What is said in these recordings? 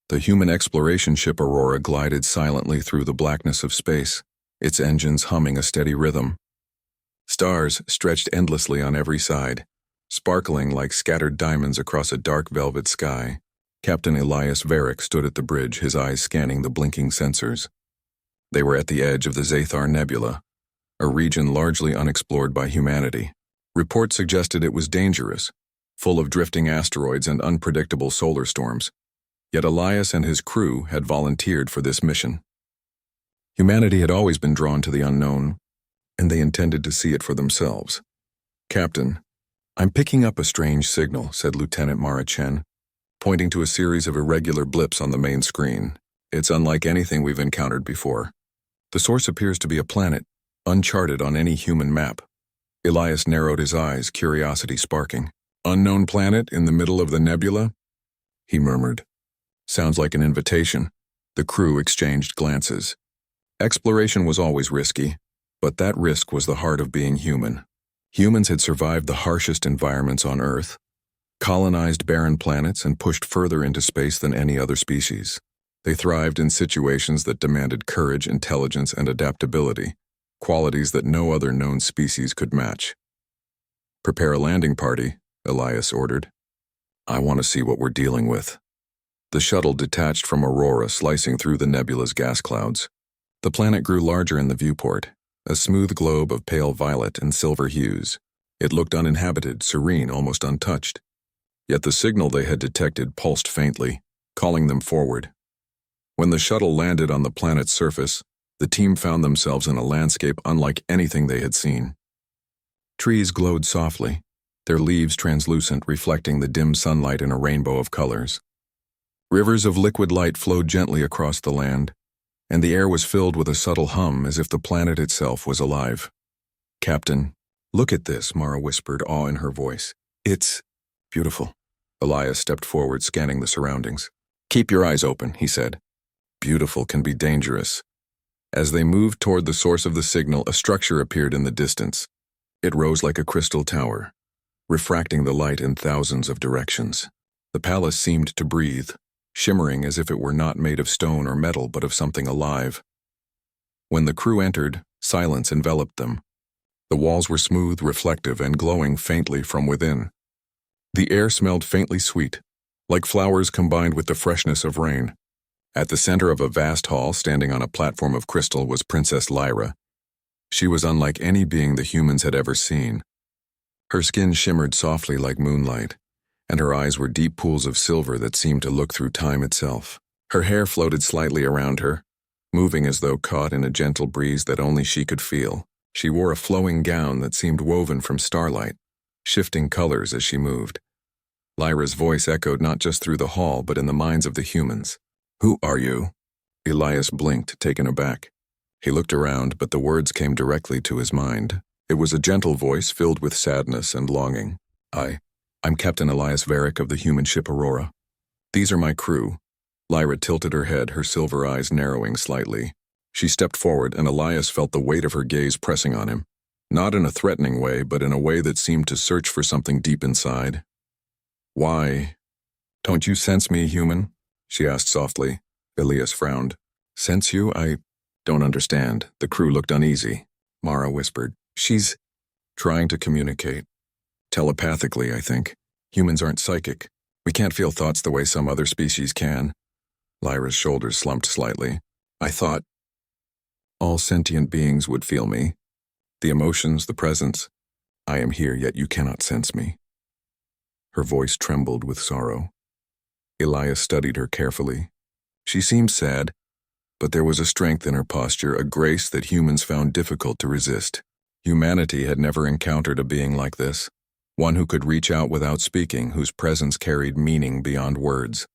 The human exploration ship Aurora glided silently through the blackness of space, its engines humming a steady rhythm. Stars stretched endlessly on every side, sparkling like scattered diamonds across a dark velvet sky. Captain Elias Varick stood at the bridge, his eyes scanning the blinking sensors. They were at the edge of the Zathar Nebula, a region largely unexplored by humanity. Reports suggested it was dangerous, full of drifting asteroids and unpredictable solar storms. Yet Elias and his crew had volunteered for this mission. Humanity had always been drawn to the unknown, and they intended to see it for themselves. "Captain, I'm picking up a strange signal," said Lieutenant Mara Chen, pointing to a series of irregular blips on the main screen. "It's unlike anything we've encountered before. The source appears to be a planet, uncharted on any human map." Elias narrowed his eyes, curiosity sparking. "Unknown planet in the middle of the nebula?" he murmured. "Sounds like an invitation." The crew exchanged glances. Exploration was always risky, but that risk was the heart of being human. Humans had survived the harshest environments on Earth, colonized barren planets, and pushed further into space than any other species. They thrived in situations that demanded courage, intelligence, and adaptability, qualities that no other known species could match. "Prepare a landing party," Elias ordered. "I want to see what we're dealing with." The shuttle detached from Aurora, slicing through the nebula's gas clouds. The planet grew larger in the viewport, a smooth globe of pale violet and silver hues. It looked uninhabited, serene, almost untouched. Yet the signal they had detected pulsed faintly, calling them forward. When the shuttle landed on the planet's surface, the team found themselves in a landscape unlike anything they had seen. Trees glowed softly, their leaves translucent, reflecting the dim sunlight in a rainbow of colors. Rivers of liquid light flowed gently across the land, and the air was filled with a subtle hum as if the planet itself was alive. "Captain, look at this," Mara whispered, awe in her voice. "It's beautiful." Elias stepped forward, scanning the surroundings. "Keep your eyes open," he said. "Beautiful can be dangerous." As they moved toward the source of the signal, a structure appeared in the distance. It rose like a crystal tower, refracting the light in thousands of directions. The palace seemed to breathe, shimmering as if it were not made of stone or metal but of something alive. When the crew entered, silence enveloped them. The walls were smooth, reflective, and glowing faintly from within. The air smelled faintly sweet, like flowers combined with the freshness of rain. At the center of a vast hall, standing on a platform of crystal, was Princess Lyra. She was unlike any being the humans had ever seen. Her skin shimmered softly like moonlight, and her eyes were deep pools of silver that seemed to look through time itself. Her hair floated slightly around her, moving as though caught in a gentle breeze that only she could feel. She wore a flowing gown that seemed woven from starlight, shifting colors as she moved. Lyra's voice echoed not just through the hall but in the minds of the humans. "Who are you?" Elias blinked, taken aback. He looked around, but the words came directly to his mind. It was a gentle voice filled with sadness and longing. I'm Captain Elias Varick of the human ship Aurora. These are my crew." Lyra tilted her head, her silver eyes narrowing slightly. She stepped forward, and Elias felt the weight of her gaze pressing on him, not in a threatening way, but in a way that seemed to search for something deep inside. "Why? Don't you sense me, human?" she asked softly. Elias frowned. "Sense you? I don't understand." The crew looked uneasy. Mara whispered. "She's trying to communicate. Telepathically, I think. Humans aren't psychic. We can't feel thoughts the way some other species can." Lyra's shoulders slumped slightly. "I thought all sentient beings would feel me. The emotions, the presence. I am here, yet you cannot sense me." Her voice trembled with sorrow. Elias studied her carefully. She seemed sad, but there was a strength in her posture, a grace that humans found difficult to resist. Humanity had never encountered a being like this, one who could reach out without speaking, whose presence carried meaning beyond words.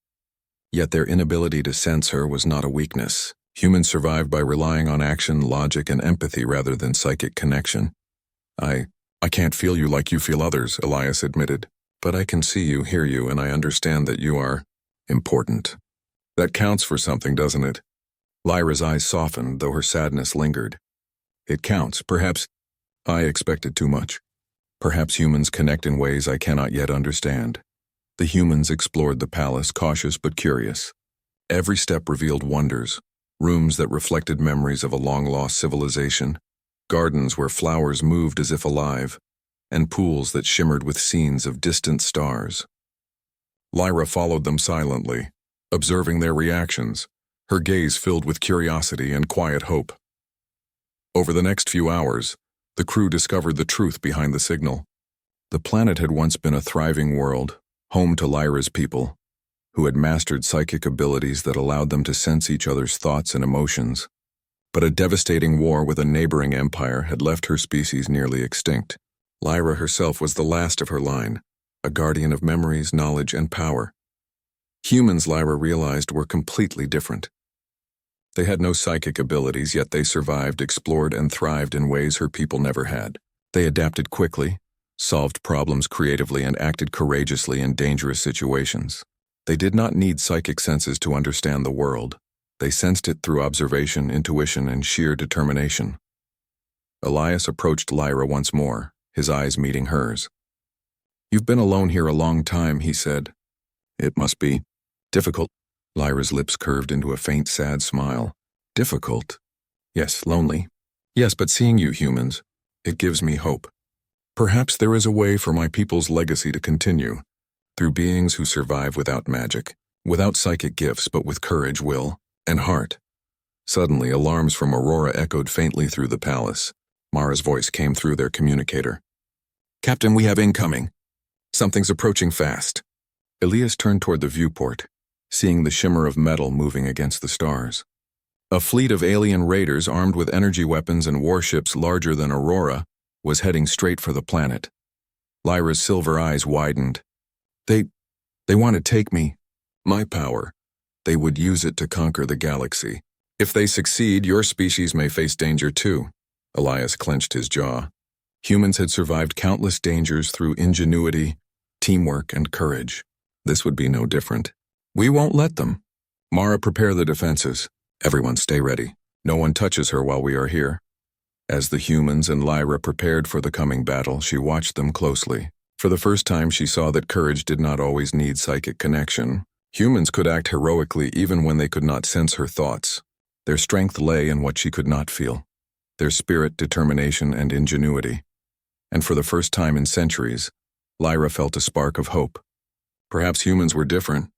Yet their inability to sense her was not a weakness. Humans survived by relying on action, logic, and empathy rather than psychic connection. I can't feel you like you feel others," Elias admitted. "But I can see you, hear you, and I understand that you are important. That counts for something, doesn't it?" Lyra's eyes softened, though her sadness lingered. "It counts. Perhaps I expected too much. Perhaps humans connect in ways I cannot yet understand." The humans explored the palace, cautious but curious. Every step revealed wonders, rooms that reflected memories of a long-lost civilization, gardens where flowers moved as if alive, and pools that shimmered with scenes of distant stars. Lyra followed them silently, observing their reactions, her gaze filled with curiosity and quiet hope. Over the next few hours, the crew discovered the truth behind the signal. The planet had once been a thriving world, home to Lyra's people, who had mastered psychic abilities that allowed them to sense each other's thoughts and emotions. But a devastating war with a neighboring empire had left her species nearly extinct. Lyra herself was the last of her line, a guardian of memories, knowledge, and power. Humans, Lyra realized, were completely different. They had no psychic abilities, yet they survived, explored, and thrived in ways her people never had. They adapted quickly, solved problems creatively, and acted courageously in dangerous situations. They did not need psychic senses to understand the world. They sensed it through observation, intuition, and sheer determination. Elias approached Lyra once more, his eyes meeting hers. "You've been alone here a long time," he said. "It must be difficult." Lyra's lips curved into a faint, sad smile. "Difficult? Yes, lonely. Yes, but seeing you humans, it gives me hope. Perhaps there is a way for my people's legacy to continue, through beings who survive without magic, without psychic gifts, but with courage, will, and heart." Suddenly, alarms from Aurora echoed faintly through the palace. Mara's voice came through their communicator. "Captain, we have incoming. Something's approaching fast." Elias turned toward the viewport, seeing the shimmer of metal moving against the stars. A fleet of alien raiders armed with energy weapons and warships larger than Aurora was heading straight for the planet. Lyra's silver eyes widened. They want to take me. My power. They would use it to conquer the galaxy. If they succeed, your species may face danger too." Elias clenched his jaw. Humans had survived countless dangers through ingenuity, teamwork, and courage. This would be no different. "We won't let them. Mara, prepare the defenses. Everyone stay ready. No one touches her while we are here." As the humans and Lyra prepared for the coming battle, she watched them closely. For the first time, she saw that courage did not always need psychic connection. Humans could act heroically even when they could not sense her thoughts. Their strength lay in what she could not feel. Their spirit, determination, and ingenuity. And for the first time in centuries, Lyra felt a spark of hope. Perhaps humans were different,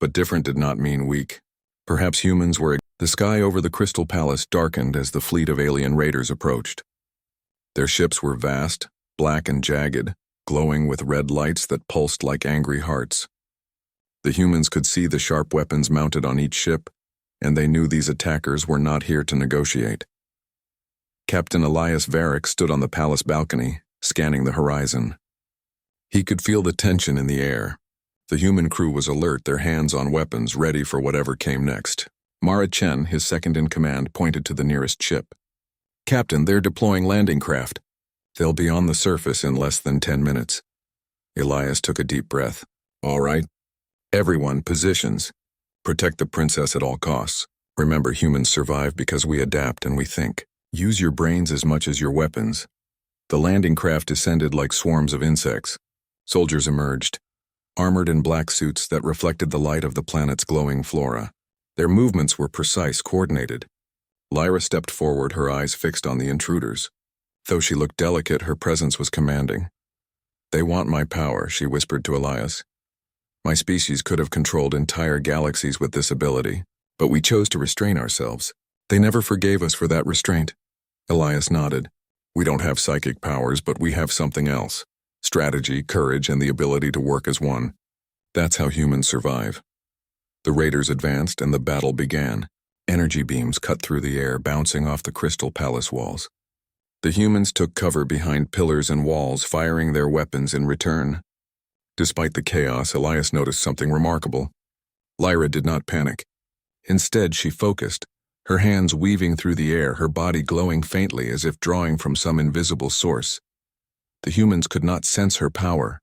but different did not mean weak. Perhaps humans were... The sky over the Crystal Palace darkened as the fleet of alien raiders approached. Their ships were vast, black and jagged, glowing with red lights that pulsed like angry hearts. The humans could see the sharp weapons mounted on each ship, and they knew these attackers were not here to negotiate. Captain Elias Varick stood on the palace balcony, scanning the horizon. He could feel the tension in the air. The human crew was alert, their hands on weapons, ready for whatever came next. Mara Chen, his second-in-command, pointed to the nearest ship. "Captain, they're deploying landing craft. They'll be on the surface in less than 10 minutes. Elias took a deep breath. "All right. Everyone, positions. Protect the princess at all costs. Remember, humans survive because we adapt and we think. Use your brains as much as your weapons." The landing craft descended like swarms of insects. Soldiers emerged, armored in black suits that reflected the light of the planet's glowing flora. Their movements were precise, coordinated. Lyra stepped forward, her eyes fixed on the intruders. Though she looked delicate, her presence was commanding. "They want my power," she whispered to Elias. "My species could have controlled entire galaxies with this ability, but we chose to restrain ourselves. They never forgave us for that restraint." Elias nodded. "We don't have psychic powers, but we have something else. Strategy, courage, and the ability to work as one. That's how humans survive." The raiders advanced and the battle began. Energy beams cut through the air, bouncing off the Crystal Palace walls. The humans took cover behind pillars and walls, firing their weapons in return. Despite the chaos, Elias noticed something remarkable. Lyra did not panic. Instead, she focused, her hands weaving through the air, her body glowing faintly as if drawing from some invisible source. The humans could not sense her power.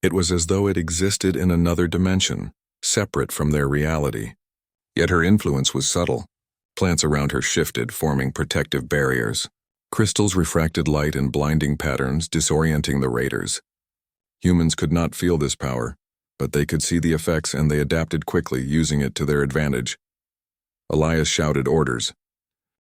It was as though it existed in another dimension, separate from their reality. Yet her influence was subtle. Plants around her shifted, forming protective barriers. Crystals refracted light in blinding patterns, disorienting the raiders. Humans could not feel this power, But they could see the effects and they adapted quickly, using it to their advantage. Elias shouted orders.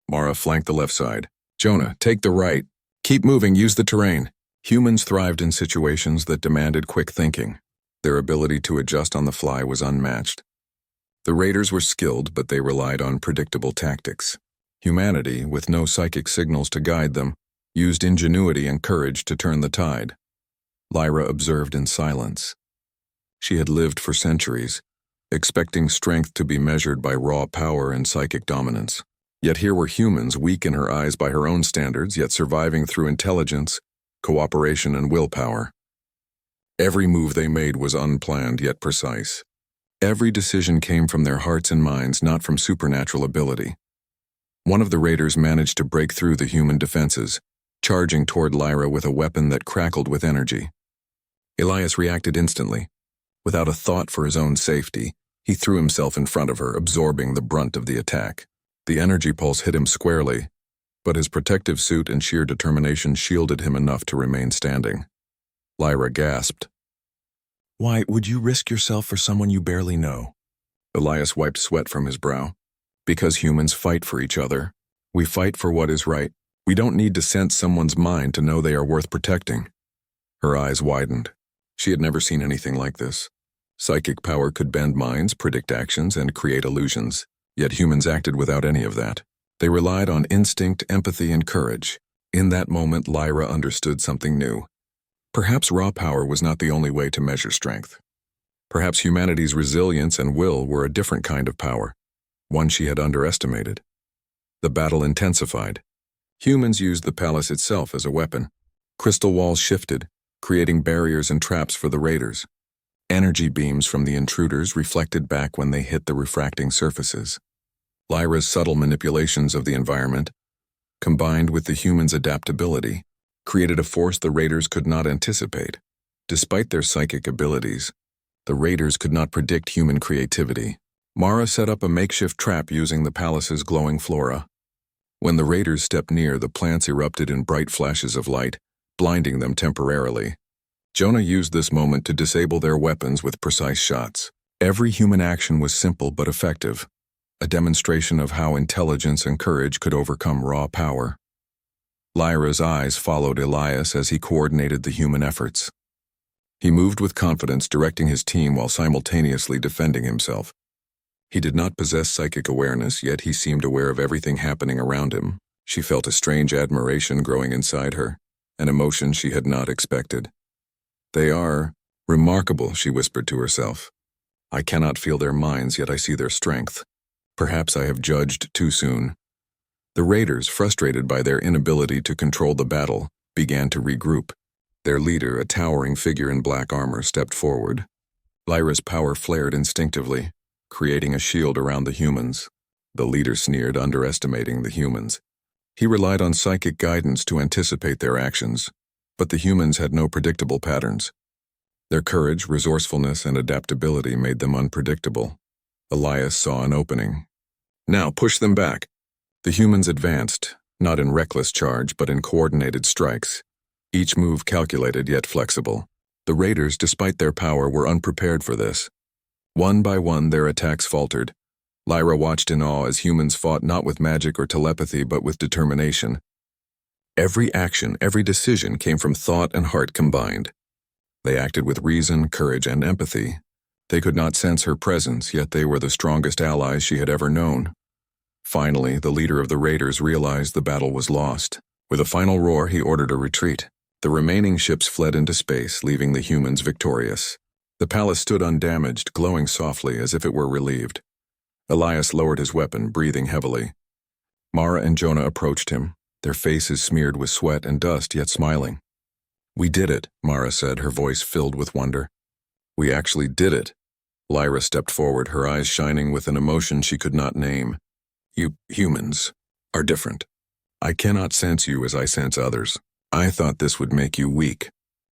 Mara flanked the left side. Jonah, take the right. Keep moving, use the terrain. Humans thrived in situations that demanded quick thinking. Their ability to adjust on the fly was unmatched. The raiders were skilled, but they relied on predictable tactics. Humanity, with no psychic signals to guide them, used ingenuity and courage to turn the tide. Lyra observed in silence. She had lived for centuries, expecting strength to be measured by raw power and psychic dominance. Yet here were humans, weak in her eyes by her own standards, yet surviving through intelligence, cooperation, and willpower. Every move they made was unplanned yet precise. Every decision came from their hearts and minds, not from supernatural ability. One of the raiders managed to break through the human defenses, charging toward Lyra with a weapon that crackled with energy. Elias reacted instantly. Without a thought for his own safety, he threw himself in front of her, absorbing the brunt of the attack. The energy pulse hit him squarely, but his protective suit and sheer determination shielded him enough to remain standing. Lyra gasped. Why would you risk yourself for someone you barely know? Elias wiped sweat from his brow. Because humans fight for each other. We fight for what is right. We don't need to sense someone's mind to know they are worth protecting. Her eyes widened. She had never seen anything like this. Psychic power could bend minds, predict actions, and create illusions. Yet humans acted without any of that. They relied on instinct, empathy, and courage. In that moment, Lyra understood something new. Perhaps raw power was not the only way to measure strength. Perhaps humanity's resilience and will were a different kind of power, one she had underestimated. The battle intensified. Humans used the palace itself as a weapon. Crystal walls shifted, creating barriers and traps for the raiders. Energy beams from the intruders reflected back when they hit the refracting surfaces. Lyra's subtle manipulations of the environment, combined with the humans' adaptability, created a force the raiders could not anticipate. Despite their psychic abilities, the raiders could not predict human creativity. Mara set up a makeshift trap using the palace's glowing flora. When the raiders stepped near, the plants erupted in bright flashes of light, blinding them temporarily. Jonah used this moment to disable their weapons with precise shots. Every human action was simple but effective, a demonstration of how intelligence and courage could overcome raw power. Lyra's eyes followed Elias as he coordinated the human efforts. He moved with confidence, directing his team while simultaneously defending himself. He did not possess psychic awareness, yet he seemed aware of everything happening around him. She felt a strange admiration growing inside her, an emotion she had not expected. They are remarkable, she whispered to herself. I cannot feel their minds, yet I see their strength. Perhaps I have judged too soon. The raiders, frustrated by their inability to control the battle, began to regroup. Their leader, a towering figure in black armor, stepped forward. Lyra's power flared instinctively, creating a shield around the humans. The leader sneered, underestimating the humans. He relied on psychic guidance to anticipate their actions, but the humans had no predictable patterns. Their courage, resourcefulness, and adaptability made them unpredictable. Elias saw an opening. Now push them back. The humans advanced, not in reckless charge, but in coordinated strikes. Each move calculated yet flexible. The raiders, despite their power, were unprepared for this. One by one, their attacks faltered. Lyra watched in awe as humans fought not with magic or telepathy, but with determination. Every action, every decision came from thought and heart combined. They acted with reason, courage, and empathy. They could not sense her presence, yet they were the strongest allies she had ever known. Finally, the leader of the raiders realized the battle was lost. With a final roar, he ordered a retreat. The remaining ships fled into space, leaving the humans victorious. The palace stood undamaged, glowing softly as if it were relieved. Elias lowered his weapon, breathing heavily. Mara and Jonah approached him, their faces smeared with sweat and dust, yet smiling. We did it, Mara said, her voice filled with wonder. We actually did it. Lyra stepped forward, her eyes shining with an emotion she could not name. You humans are different. I cannot sense you as I sense others. I thought this would make you weak.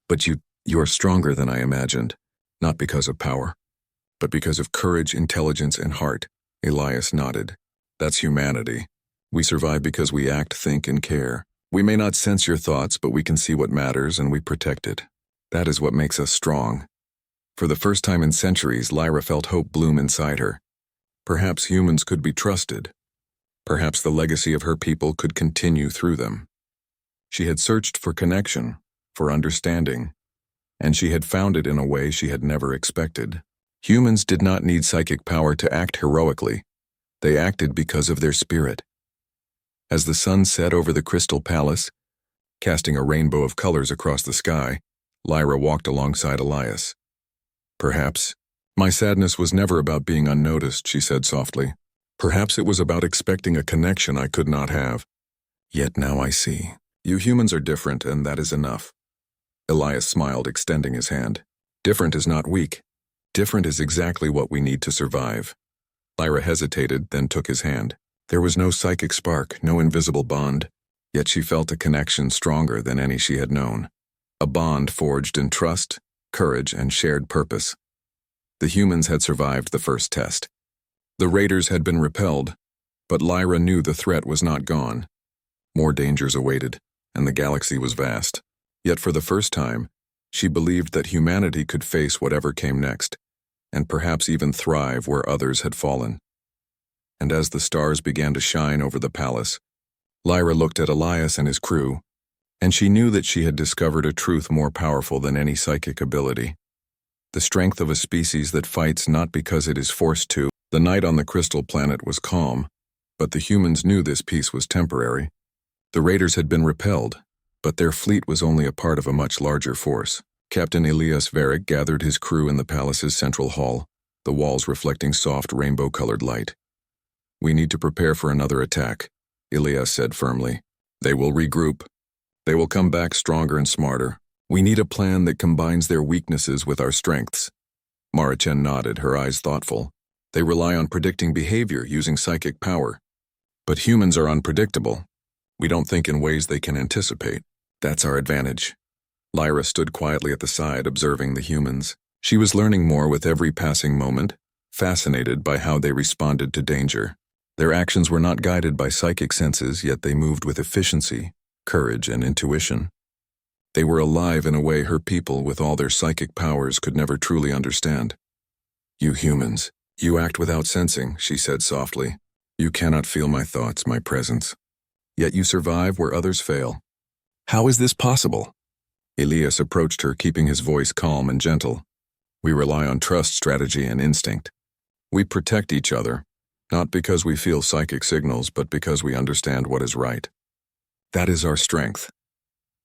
But you're stronger than I imagined, not because of power, but because of courage, intelligence, and heart. Elias nodded. That's humanity. We survive because we act, think, and care. We may not sense your thoughts, but we can see what matters and we protect it. That is what makes us strong. For the first time in centuries, Lyra felt hope bloom inside her. Perhaps humans could be trusted. Perhaps the legacy of her people could continue through them. She had searched for connection, for understanding, and she had found it in a way she had never expected. Humans did not need psychic power to act heroically. They acted because of their spirit. As the sun set over the crystal palace, casting a rainbow of colors across the sky, Lyra walked alongside Elias. Perhaps, my sadness was never about being unnoticed, she said softly. Perhaps it was about expecting a connection I could not have. Yet now I see. You humans are different, and that is enough. Elias smiled, extending his hand. Different is not weak. Different is exactly what we need to survive. Lyra hesitated, then took his hand. There was no psychic spark, no invisible bond, yet she felt a connection stronger than any she had known. A bond forged in trust, courage, and shared purpose. The humans had survived the first test. The raiders had been repelled, but Lyra knew the threat was not gone. More dangers awaited, and the galaxy was vast. Yet for the first time, she believed that humanity could face whatever came next, and perhaps even thrive where others had fallen. And as the stars began to shine over the palace, Lyra looked at Elias and his crew, and she knew that she had discovered a truth more powerful than any psychic ability. The strength of a species that fights not because it is forced to. The night on the crystal planet was calm, but the humans knew this peace was temporary. The raiders had been repelled, but their fleet was only a part of a much larger force. Captain Elias Varick gathered his crew in the palace's central hall, the walls reflecting soft rainbow-colored light. We need to prepare for another attack, Elias said firmly. They will regroup. They will come back stronger and smarter. We need a plan that combines their weaknesses with our strengths. Marichen nodded, her eyes thoughtful. They rely on predicting behavior using psychic power. But humans are unpredictable. We don't think in ways they can anticipate. That's our advantage. Lyra stood quietly at the side, observing the humans. She was learning more with every passing moment, fascinated by how they responded to danger. Their actions were not guided by psychic senses, yet they moved with efficiency, courage, and intuition. They were alive in a way her people, with all their psychic powers, could never truly understand. You humans, you act without sensing, she said softly. You cannot feel my thoughts, my presence. Yet you survive where others fail. How is this possible? Elias approached her, keeping his voice calm and gentle. We rely on trust, strategy, and instinct. We protect each other, not because we feel psychic signals, but because we understand what is right. That is our strength.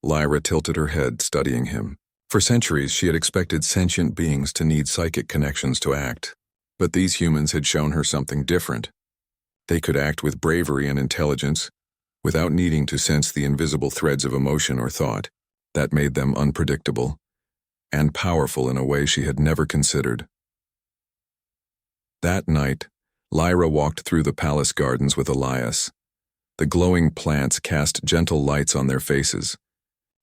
Lyra tilted her head, studying him. For centuries, she had expected sentient beings to need psychic connections to act. But these humans had shown her something different. They could act with bravery and intelligence, without needing to sense the invisible threads of emotion or thought. That made them unpredictable and powerful in a way she had never considered. That night, Lyra walked through the palace gardens with Elias. The glowing plants cast gentle lights on their faces.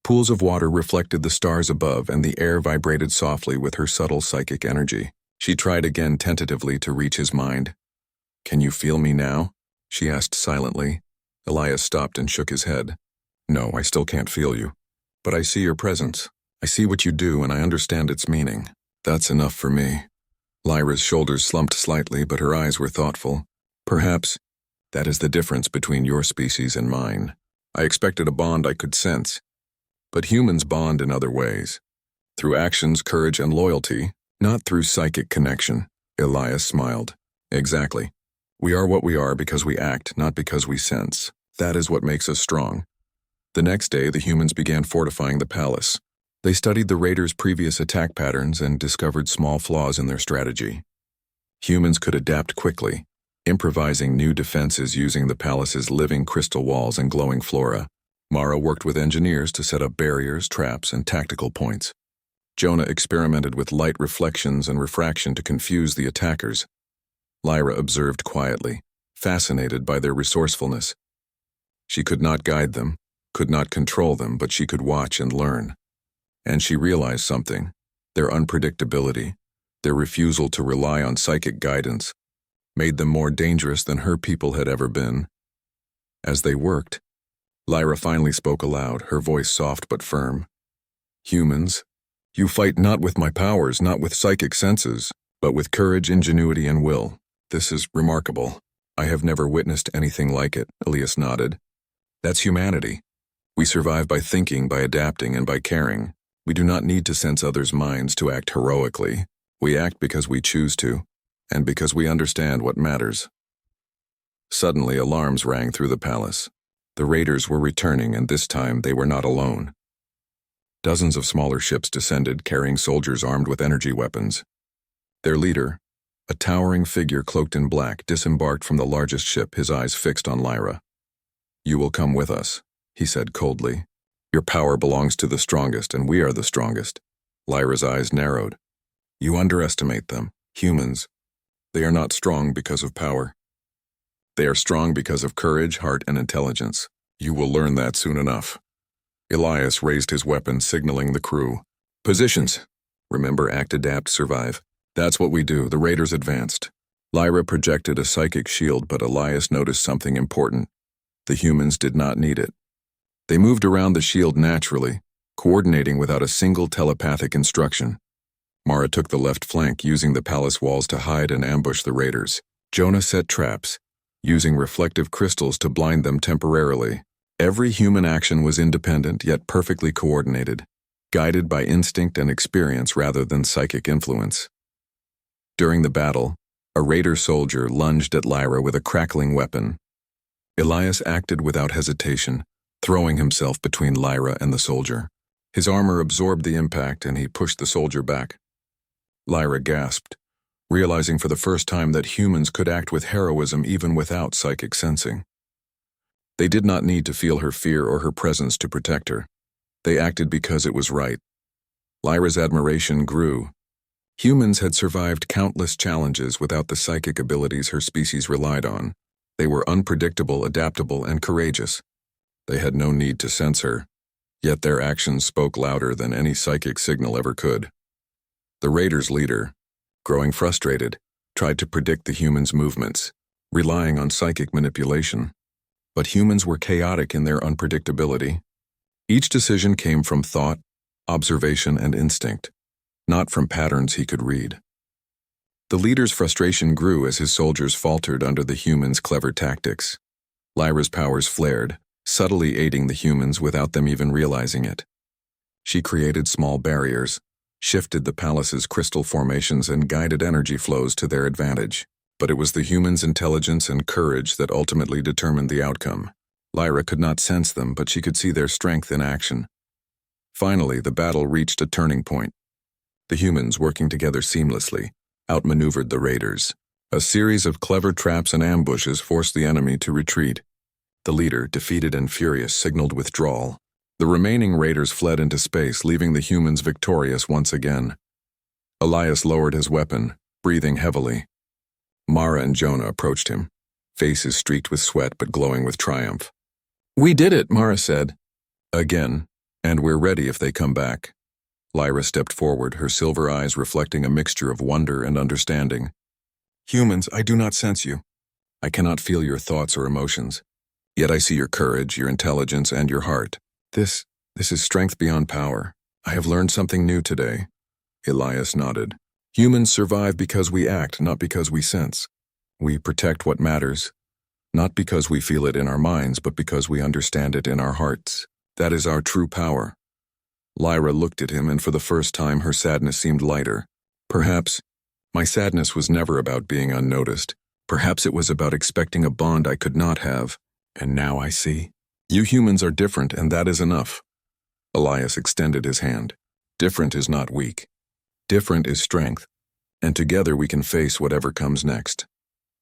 Pools of water reflected the stars above, and the air vibrated softly with her subtle psychic energy. She tried again tentatively to reach his mind. Can you feel me now? She asked silently. Elias stopped and shook his head. No, I still can't feel you. But I see your presence. I see what you do, and I understand its meaning. That's enough for me. Lyra's shoulders slumped slightly, but her eyes were thoughtful. Perhaps that is the difference between your species and mine. I expected a bond I could sense. But humans bond in other ways. Through actions, courage, and loyalty, not through psychic connection. Elias smiled. Exactly. We are what we are because we act, not because we sense. That is what makes us strong. The next day, the humans began fortifying the palace. They studied the raiders' previous attack patterns and discovered small flaws in their strategy. Humans could adapt quickly, improvising new defenses using the palace's living crystal walls and glowing flora. Mara worked with engineers to set up barriers, traps, and tactical points. Jonah experimented with light reflections and refraction to confuse the attackers. Lyra observed quietly, fascinated by their resourcefulness. She could not guide them, could not control them, but she could watch and learn. And she realized something: their unpredictability, their refusal to rely on psychic guidance, made them more dangerous than her people had ever been. As they worked, Lyra finally spoke aloud, her voice soft but firm. Humans, You fight not with my powers, not with psychic senses, but with courage, ingenuity, and will. This is remarkable. I have never witnessed anything like it, Elias nodded. That's humanity. We survive by thinking, by adapting, and by caring. We do not need to sense others' minds to act heroically. We act because we choose to, and because we understand what matters. Suddenly, alarms rang through the palace. The raiders were returning, and this time they were not alone. Dozens of smaller ships descended, carrying soldiers armed with energy weapons. Their leader, a towering figure cloaked in black, disembarked from the largest ship, his eyes fixed on Lyra. "You will come with us," he said coldly. "Your power belongs to the strongest, and we are the strongest." Lyra's eyes narrowed. "You underestimate them. Humans. They are not strong because of power. They are strong because of courage, heart, and intelligence. You will learn that soon enough." Elias raised his weapon, signaling the crew. "Positions. Remember, act, adapt, survive. That's what we do." The raiders advanced. Lyra projected a psychic shield, but Elias noticed something important. The humans did not need it. They moved around the shield naturally, coordinating without a single telepathic instruction. Mara took the left flank, using the palace walls to hide and ambush the raiders. Jonah set traps, using reflective crystals to blind them temporarily. Every human action was independent yet perfectly coordinated, guided by instinct and experience rather than psychic influence. During the battle, a raider soldier lunged at Lyra with a crackling weapon. Elias acted without hesitation, throwing himself between Lyra and the soldier. His armor absorbed the impact and he pushed the soldier back. Lyra gasped, realizing for the first time that humans could act with heroism even without psychic sensing. They did not need to feel her fear or her presence to protect her. They acted because it was right. Lyra's admiration grew. Humans had survived countless challenges without the psychic abilities her species relied on. They were unpredictable, adaptable, and courageous. They had no need to sense her, yet their actions spoke louder than any psychic signal ever could. The raiders' leader, growing frustrated, tried to predict the humans' movements, relying on psychic manipulation. But humans were chaotic in their unpredictability. Each decision came from thought, observation, and instinct, not from patterns he could read. The leader's frustration grew as his soldiers faltered under the humans' clever tactics. Lyra's powers flared, subtly aiding the humans without them even realizing it. She created small barriers, shifted the palace's crystal formations, and guided energy flows to their advantage. But it was the humans' intelligence and courage that ultimately determined the outcome. Lyra could not sense them, but she could see their strength in action. Finally, the battle reached a turning point. The humans, working together seamlessly, outmaneuvered the raiders. A series of clever traps and ambushes forced the enemy to retreat. The leader, defeated and furious, signaled withdrawal. The remaining raiders fled into space, leaving the humans victorious once again. Elias lowered his weapon, breathing heavily. Mara and Jonah approached him, faces streaked with sweat but glowing with triumph. "We did it," Mara said. "Again, and we're ready if they come back." Lyra stepped forward, her silver eyes reflecting a mixture of wonder and understanding. "Humans, I do not sense you. I cannot feel your thoughts or emotions. Yet I see your courage, your intelligence, and your heart. This is strength beyond power. I have learned something new today." Elias nodded. "Humans survive because we act, not because we sense. We protect what matters, not because we feel it in our minds, but because we understand it in our hearts. That is our true power." Lyra looked at him, and for the first time her sadness seemed lighter. "Perhaps my sadness was never about being unnoticed. Perhaps it was about expecting a bond I could not have. And now I see. You humans are different, and that is enough." Elias extended his hand. "Different is not weak. Different is strength, and together we can face whatever comes next."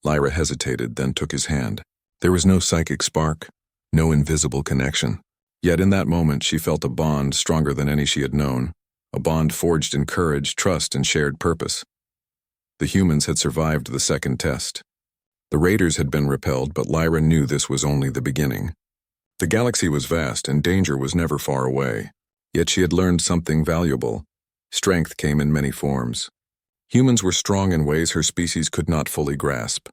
Lyra hesitated, then took his hand. There was no psychic spark, no invisible connection. Yet in that moment she felt a bond stronger than any she had known, a bond forged in courage, trust, and shared purpose. The humans had survived the second test. The raiders had been repelled, but Lyra knew this was only the beginning. The galaxy was vast, and danger was never far away. Yet she had learned something valuable. Strength came in many forms. Humans were strong in ways her species could not fully grasp.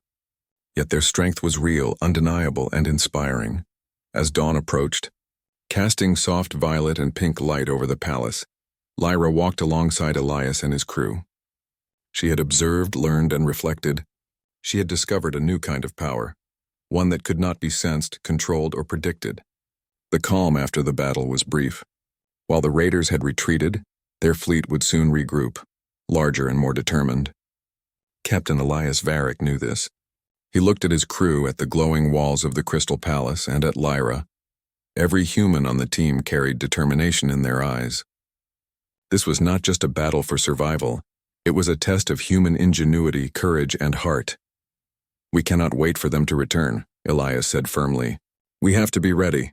Yet their strength was real, undeniable, and inspiring. As dawn approached, casting soft violet and pink light over the palace, Lyra walked alongside Elias and his crew. She had observed, learned, and reflected. She had discovered a new kind of power, one that could not be sensed, controlled, or predicted. The calm after the battle was brief. While the raiders had retreated, their fleet would soon regroup, larger and more determined. Captain Elias Varick knew this. He looked at his crew, at the glowing walls of the Crystal Palace, and at Lyra. Every human on the team carried determination in their eyes. This was not just a battle for survival. It was a test of human ingenuity, courage, and heart. "We cannot wait for them to return," Elias said firmly. "We have to be ready.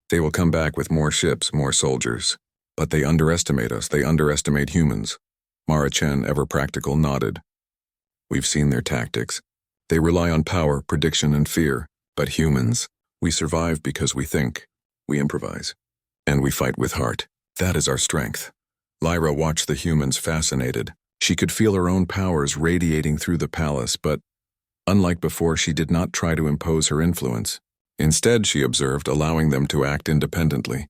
They will come back with more ships, more soldiers. But they underestimate us, they underestimate humans." Mara Chen, ever practical, nodded. "We've seen their tactics. They rely on power, prediction, and fear. But humans, we survive because we think, we improvise, and we fight with heart. That is our strength." Lyra watched the humans, fascinated. She could feel her own powers radiating through the palace, but unlike before, she did not try to impose her influence. Instead, she observed, allowing them to act independently.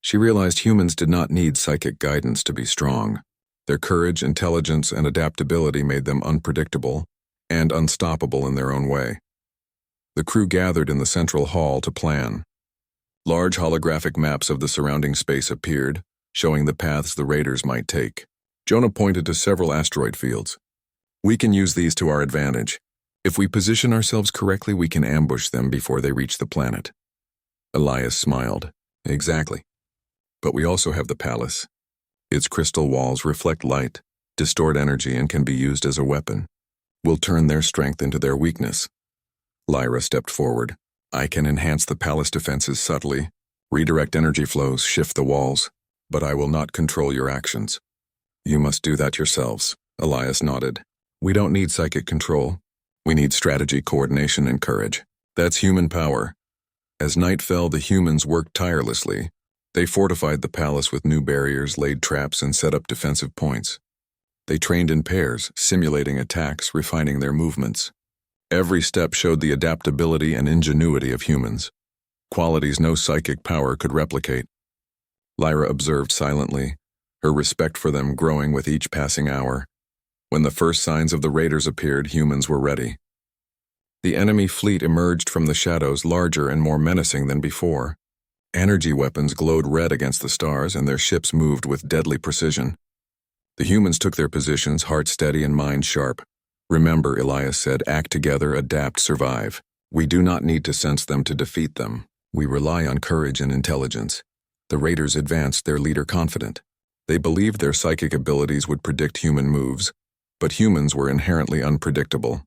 She realized humans did not need psychic guidance to be strong. Their courage, intelligence, and adaptability made them unpredictable and unstoppable in their own way. The crew gathered in the central hall to plan. Large holographic maps of the surrounding space appeared, showing the paths the raiders might take. Jonah pointed to several asteroid fields. "We can use these to our advantage. If we position ourselves correctly, we can ambush them before they reach the planet." Elias smiled. "Exactly. But we also have the palace. Its crystal walls reflect light, distort energy, and can be used as a weapon. We'll turn their strength into their weakness." Lyra stepped forward. "I can enhance the palace defenses subtly, redirect energy flows, shift the walls, but I will not control your actions." "You must do that yourselves," Elias nodded. "We don't need psychic control. We need strategy, coordination, and courage. That's human power." As night fell, the humans worked tirelessly. They fortified the palace with new barriers, laid traps, and set up defensive points. They trained in pairs, simulating attacks, refining their movements. Every step showed the adaptability and ingenuity of humans, qualities no psychic power could replicate. Lyra observed silently, her respect for them growing with each passing hour. When the first signs of the raiders appeared, humans were ready. The enemy fleet emerged from the shadows, larger and more menacing than before. Energy weapons glowed red against the stars, and their ships moved with deadly precision. The humans took their positions, hearts steady and minds sharp. "Remember," Elias said, "act together, adapt, survive. We do not need to sense them to defeat them. We rely on courage and intelligence." The raiders advanced, their leader confident. They believed their psychic abilities would predict human moves, but humans were inherently unpredictable.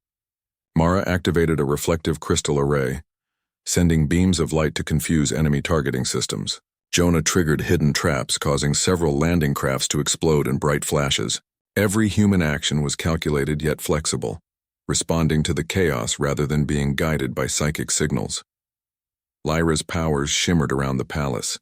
Mara activated a reflective crystal array, sending beams of light to confuse enemy targeting systems. Jonah triggered hidden traps, causing several landing crafts to explode in bright flashes. Every human action was calculated yet flexible, responding to the chaos rather than being guided by psychic signals. Lyra's powers shimmered around the palace.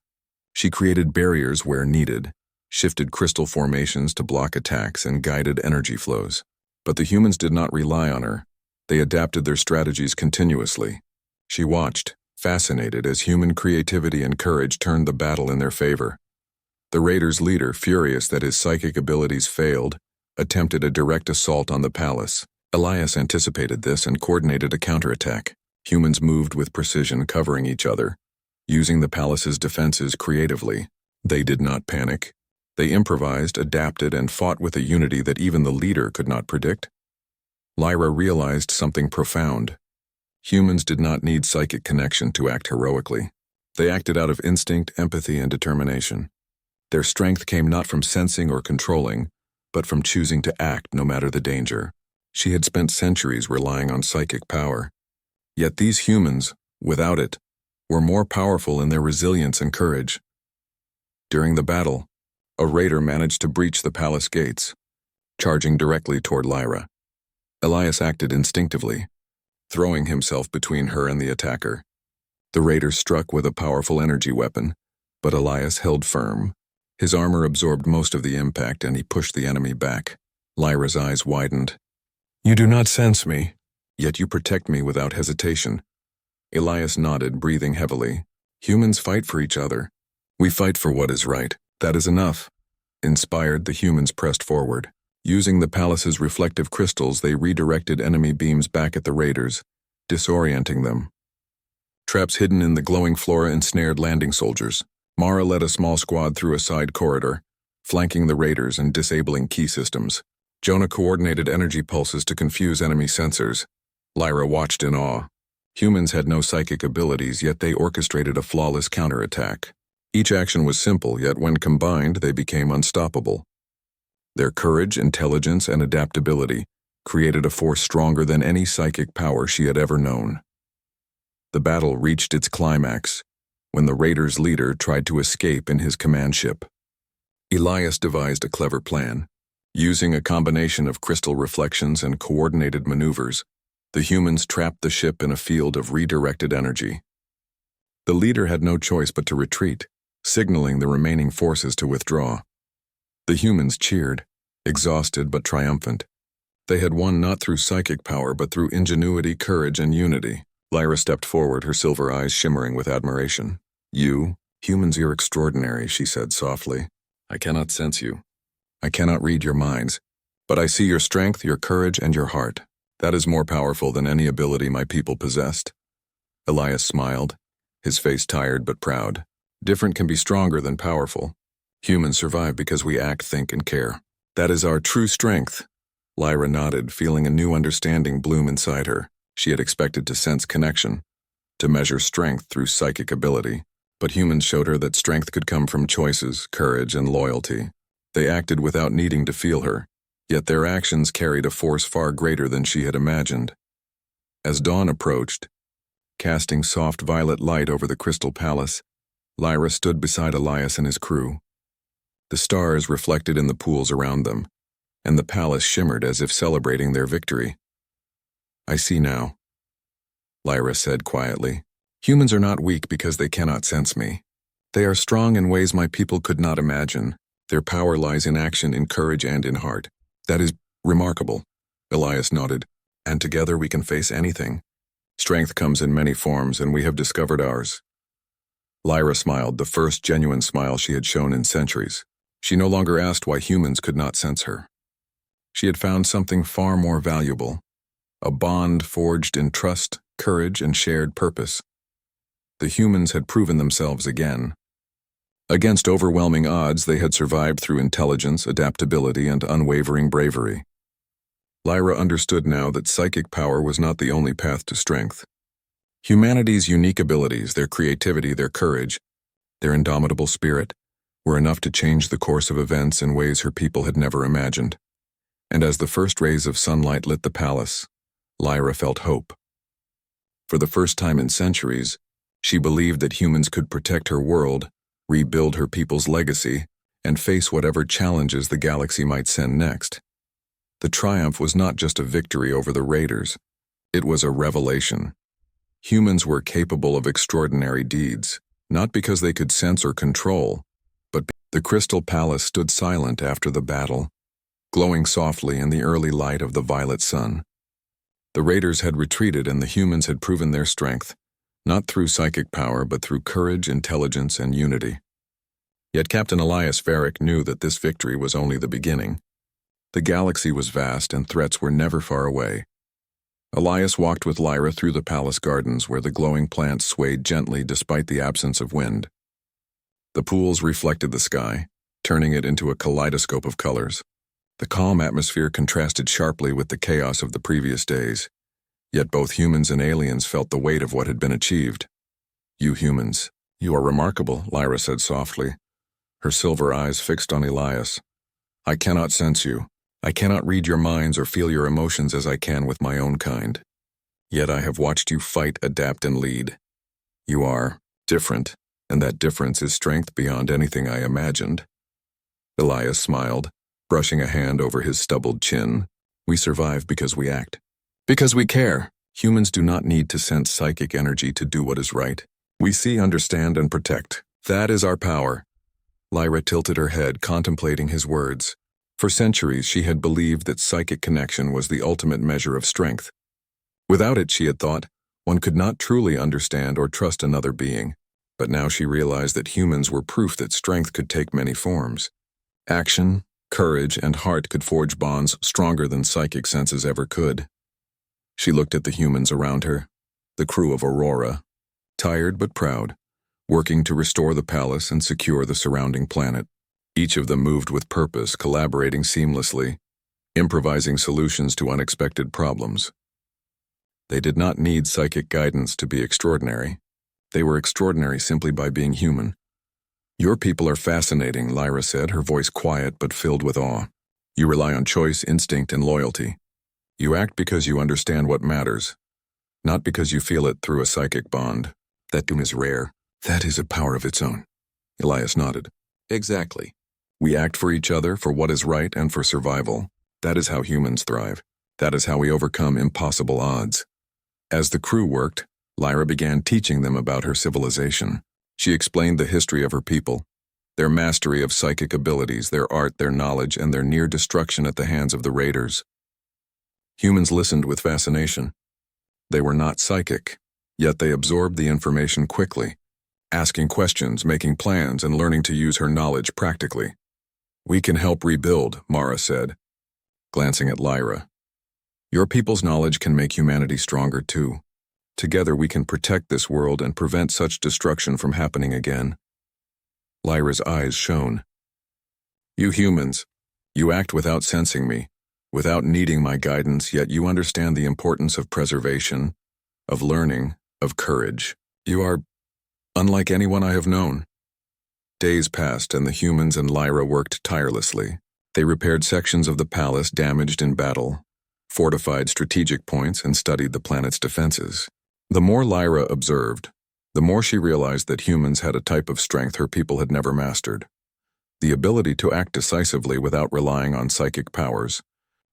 She created barriers where needed, shifted crystal formations to block attacks, and guided energy flows. But the humans did not rely on her. They adapted their strategies continuously. She watched, fascinated, as human creativity and courage turned the battle in their favor. The raiders' leader, furious that his psychic abilities failed, attempted a direct assault on the palace. Elias anticipated this and coordinated a counterattack. Humans moved with precision, covering each other, using the palace's defenses creatively. They did not panic. They improvised, adapted, and fought with a unity that even the leader could not predict. Lyra realized something profound. Humans did not need psychic connection to act heroically. They acted out of instinct, empathy, and determination. Their strength came not from sensing or controlling, but from choosing to act no matter the danger. She had spent centuries relying on psychic power. Yet these humans, without it, were more powerful in their resilience and courage. During the battle, a raider managed to breach the palace gates, charging directly toward Lyra. Elias acted instinctively, throwing himself between her and the attacker. The raider struck with a powerful energy weapon, but Elias held firm. His armor absorbed most of the impact, and he pushed the enemy back. Lyra's eyes widened. "You do not sense me, yet you protect me without hesitation." Elias nodded, breathing heavily. "Humans fight for each other. We fight for what is right. That is enough." Inspired, the humans pressed forward. Using the palace's reflective crystals, they redirected enemy beams back at the raiders, disorienting them. Traps hidden in the glowing flora ensnared landing soldiers. Mara led a small squad through a side corridor, flanking the raiders and disabling key systems. Jonah coordinated energy pulses to confuse enemy sensors. Lyra watched in awe. Humans had no psychic abilities, yet they orchestrated a flawless counterattack. Each action was simple, yet when combined, they became unstoppable. Their courage, intelligence, and adaptability created a force stronger than any psychic power she had ever known. The battle reached its climax when the raiders' leader tried to escape in his command ship. Elias devised a clever plan. Using a combination of crystal reflections and coordinated maneuvers, the humans trapped the ship in a field of redirected energy. The leader had no choice but to retreat, signaling the remaining forces to withdraw. The humans cheered, exhausted but triumphant. They had won not through psychic power but through ingenuity, courage, and unity. Lyra stepped forward, her silver eyes shimmering with admiration. "You, humans, you're extraordinary," she said softly. "I cannot sense you. I cannot read your minds, but I see your strength, your courage, and your heart. That is more powerful than any ability my people possessed." Elias smiled, his face tired but proud. "Different can be stronger than powerful. Humans survive because we act, think, and care. That is our true strength." Lyra nodded, feeling a new understanding bloom inside her. She had expected to sense connection, to measure strength through psychic ability, but humans showed her that strength could come from choices, courage, and loyalty. They acted without needing to feel her, yet their actions carried a force far greater than she had imagined. As dawn approached, casting soft violet light over the crystal palace, Lyra stood beside Elias and his crew. The stars reflected in the pools around them, and the palace shimmered as if celebrating their victory. "I see now," Lyra said quietly. "Humans are not weak because they cannot sense me. They are strong in ways my people could not imagine. Their power lies in action, in courage, and in heart." "That is remarkable," Elias nodded. "And together we can face anything. Strength comes in many forms, and we have discovered ours." Lyra smiled, the first genuine smile she had shown in centuries. She no longer asked why humans could not sense her. She had found something far more valuable, a bond forged in trust, courage, and shared purpose. The humans had proven themselves again. Against overwhelming odds, they had survived through intelligence, adaptability, and unwavering bravery. Lyra understood now that psychic power was not the only path to strength. Humanity's unique abilities, their creativity, their courage, their indomitable spirit, were enough to change the course of events in ways her people had never imagined. And as the first rays of sunlight lit the palace, Lyra felt hope. For the first time in centuries, she believed that humans could protect her world, rebuild her people's legacy, and face whatever challenges the galaxy might send next. The triumph was not just a victory over the raiders, it was a revelation. Humans were capable of extraordinary deeds, not because they could sense or control, but the Crystal Palace stood silent after the battle, glowing softly in the early light of the violet sun. The raiders had retreated and the humans had proven their strength, not through psychic power but through courage, intelligence, and unity. Yet Captain Elias Varick knew that this victory was only the beginning. The galaxy was vast and threats were never far away. Elias walked with Lyra through the palace gardens where the glowing plants swayed gently despite the absence of wind. The pools reflected the sky, turning it into a kaleidoscope of colors. The calm atmosphere contrasted sharply with the chaos of the previous days, yet both humans and aliens felt the weight of what had been achieved. "You humans, you are remarkable," Lyra said softly, her silver eyes fixed on Elias. "I cannot sense you. I cannot read your minds or feel your emotions as I can with my own kind. Yet I have watched you fight, adapt, and lead. You are different, and that difference is strength beyond anything I imagined." Elias smiled, brushing a hand over his stubbled chin. "We survive because we act. Because we care. Humans do not need to sense psychic energy to do what is right. We see, understand, and protect. That is our power." Lyra tilted her head, contemplating his words. For centuries, she had believed that psychic connection was the ultimate measure of strength. Without it, she had thought, one could not truly understand or trust another being. But now she realized that humans were proof that strength could take many forms. Action, courage, and heart could forge bonds stronger than psychic senses ever could. She looked at the humans around her, the crew of Aurora, tired but proud, working to restore the palace and secure the surrounding planet. Each of them moved with purpose, collaborating seamlessly, improvising solutions to unexpected problems. They did not need psychic guidance to be extraordinary. They were extraordinary simply by being human. "Your people are fascinating," Lyra said, her voice quiet but filled with awe. "You rely on choice, instinct, and loyalty. You act because you understand what matters, not because you feel it through a psychic bond. That is rare. That is a power of its own." Elias nodded. "Exactly. We act for each other, for what is right, and for survival. That is how humans thrive. That is how we overcome impossible odds." As the crew worked, Lyra began teaching them about her civilization. She explained the history of her people, their mastery of psychic abilities, their art, their knowledge, and their near destruction at the hands of the raiders. Humans listened with fascination. They were not psychic, yet they absorbed the information quickly, asking questions, making plans, and learning to use her knowledge practically. "We can help rebuild," Mara said, glancing at Lyra. "Your people's knowledge can make humanity stronger too. Together we can protect this world and prevent such destruction from happening again." Lyra's eyes shone. "You humans, you act without sensing me, without needing my guidance, yet you understand the importance of preservation, of learning, of courage. You are unlike anyone I have known." Days passed and the humans and Lyra worked tirelessly. They repaired sections of the palace damaged in battle, fortified strategic points, and studied the planet's defenses. The more Lyra observed, the more she realized that humans had a type of strength her people had never mastered. The ability to act decisively without relying on psychic powers,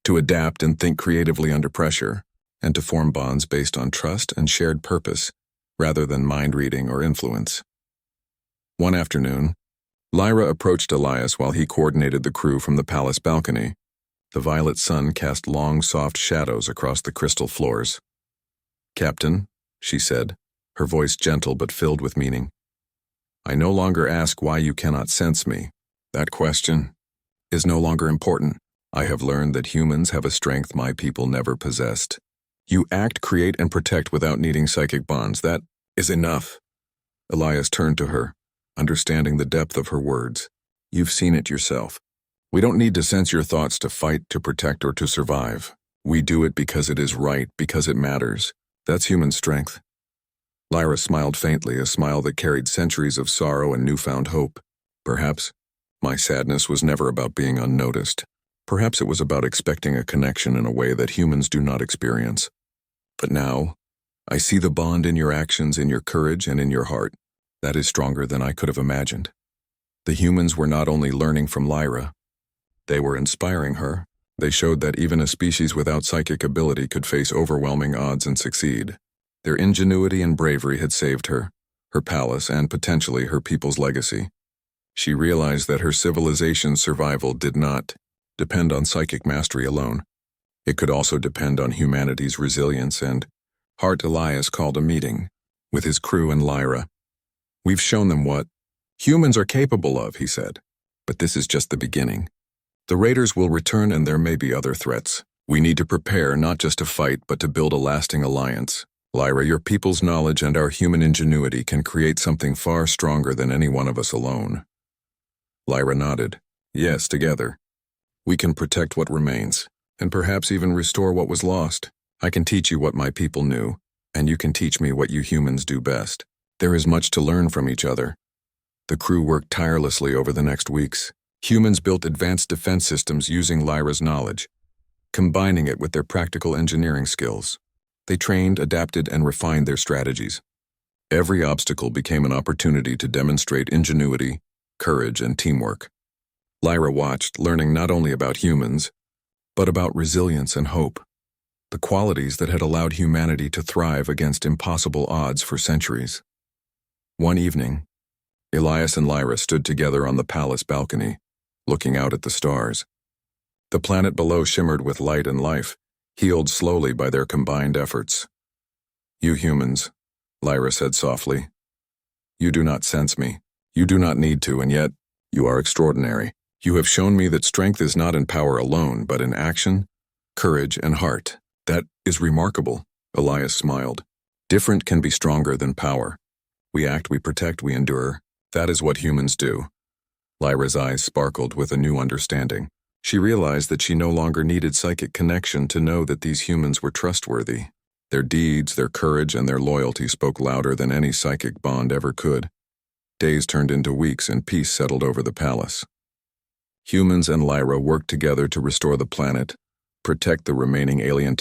to adapt and think creatively under pressure, and to form bonds based on trust and shared purpose, rather than mind-reading or influence. One afternoon, Lyra approached Elias while he coordinated the crew from the palace balcony. The violet sun cast long, soft shadows across the crystal floors. "Captain," she said, her voice gentle but filled with meaning, "I no longer ask why you cannot sense me. That question is no longer important. I have learned that humans have a strength my people never possessed. You act, create, and protect without needing psychic bonds. That is enough." Elias turned to her, understanding the depth of her words. "You've seen it yourself. We don't need to sense your thoughts to fight, to protect, or to survive. We do it because it is right, because it matters. That's human strength." Lyra smiled faintly, a smile that carried centuries of sorrow and newfound hope. "Perhaps my sadness was never about being unnoticed. Perhaps it was about expecting a connection in a way that humans do not experience. But now, I see the bond in your actions, in your courage, and in your heart. That is stronger than I could have imagined." The humans were not only learning from Lyra, they were inspiring her. They showed that even a species without psychic ability could face overwhelming odds and succeed. Their ingenuity and bravery had saved her palace, and potentially her people's legacy. She realized that her civilization's survival did not depend on psychic mastery alone. It could also depend on humanity's resilience and heart. Elias called a meeting with his crew and Lyra. "We've shown them what humans are capable of," he said, "but this is just the beginning. The raiders will return and there may be other threats. We need to prepare not just to fight but to build a lasting alliance. Lyra, your people's knowledge and our human ingenuity can create something far stronger than any one of us alone." Lyra nodded. "Yes, together. We can protect what remains, and perhaps even restore what was lost. I can teach you what my people knew, and you can teach me what you humans do best. There is much to learn from each other." The crew worked tirelessly over the next weeks. Humans built advanced defense systems using Lyra's knowledge, combining it with their practical engineering skills. They trained, adapted, and refined their strategies. Every obstacle became an opportunity to demonstrate ingenuity, courage, and teamwork. Lyra watched, learning not only about humans, but about resilience and hope, the qualities that had allowed humanity to thrive against impossible odds for centuries. One evening, Elias and Lyra stood together on the palace balcony, looking out at the stars. The planet below shimmered with light and life, healed slowly by their combined efforts. "You humans," Lyra said softly, "you do not sense me. You do not need to, and yet you are extraordinary. You have shown me that strength is not in power alone, but in action, courage, and heart. That is remarkable, Elias smiled. Different can be stronger than power. We act, we protect, we endure. That is what humans do. Lyra's eyes sparkled with a new understanding. She realized that she no longer needed psychic connection to know that these humans were trustworthy. Their deeds, their courage, and their loyalty spoke louder than any psychic bond ever could. Days turned into weeks and peace settled over the palace. Humans and Lyra worked together to restore the planet, protect the remaining alien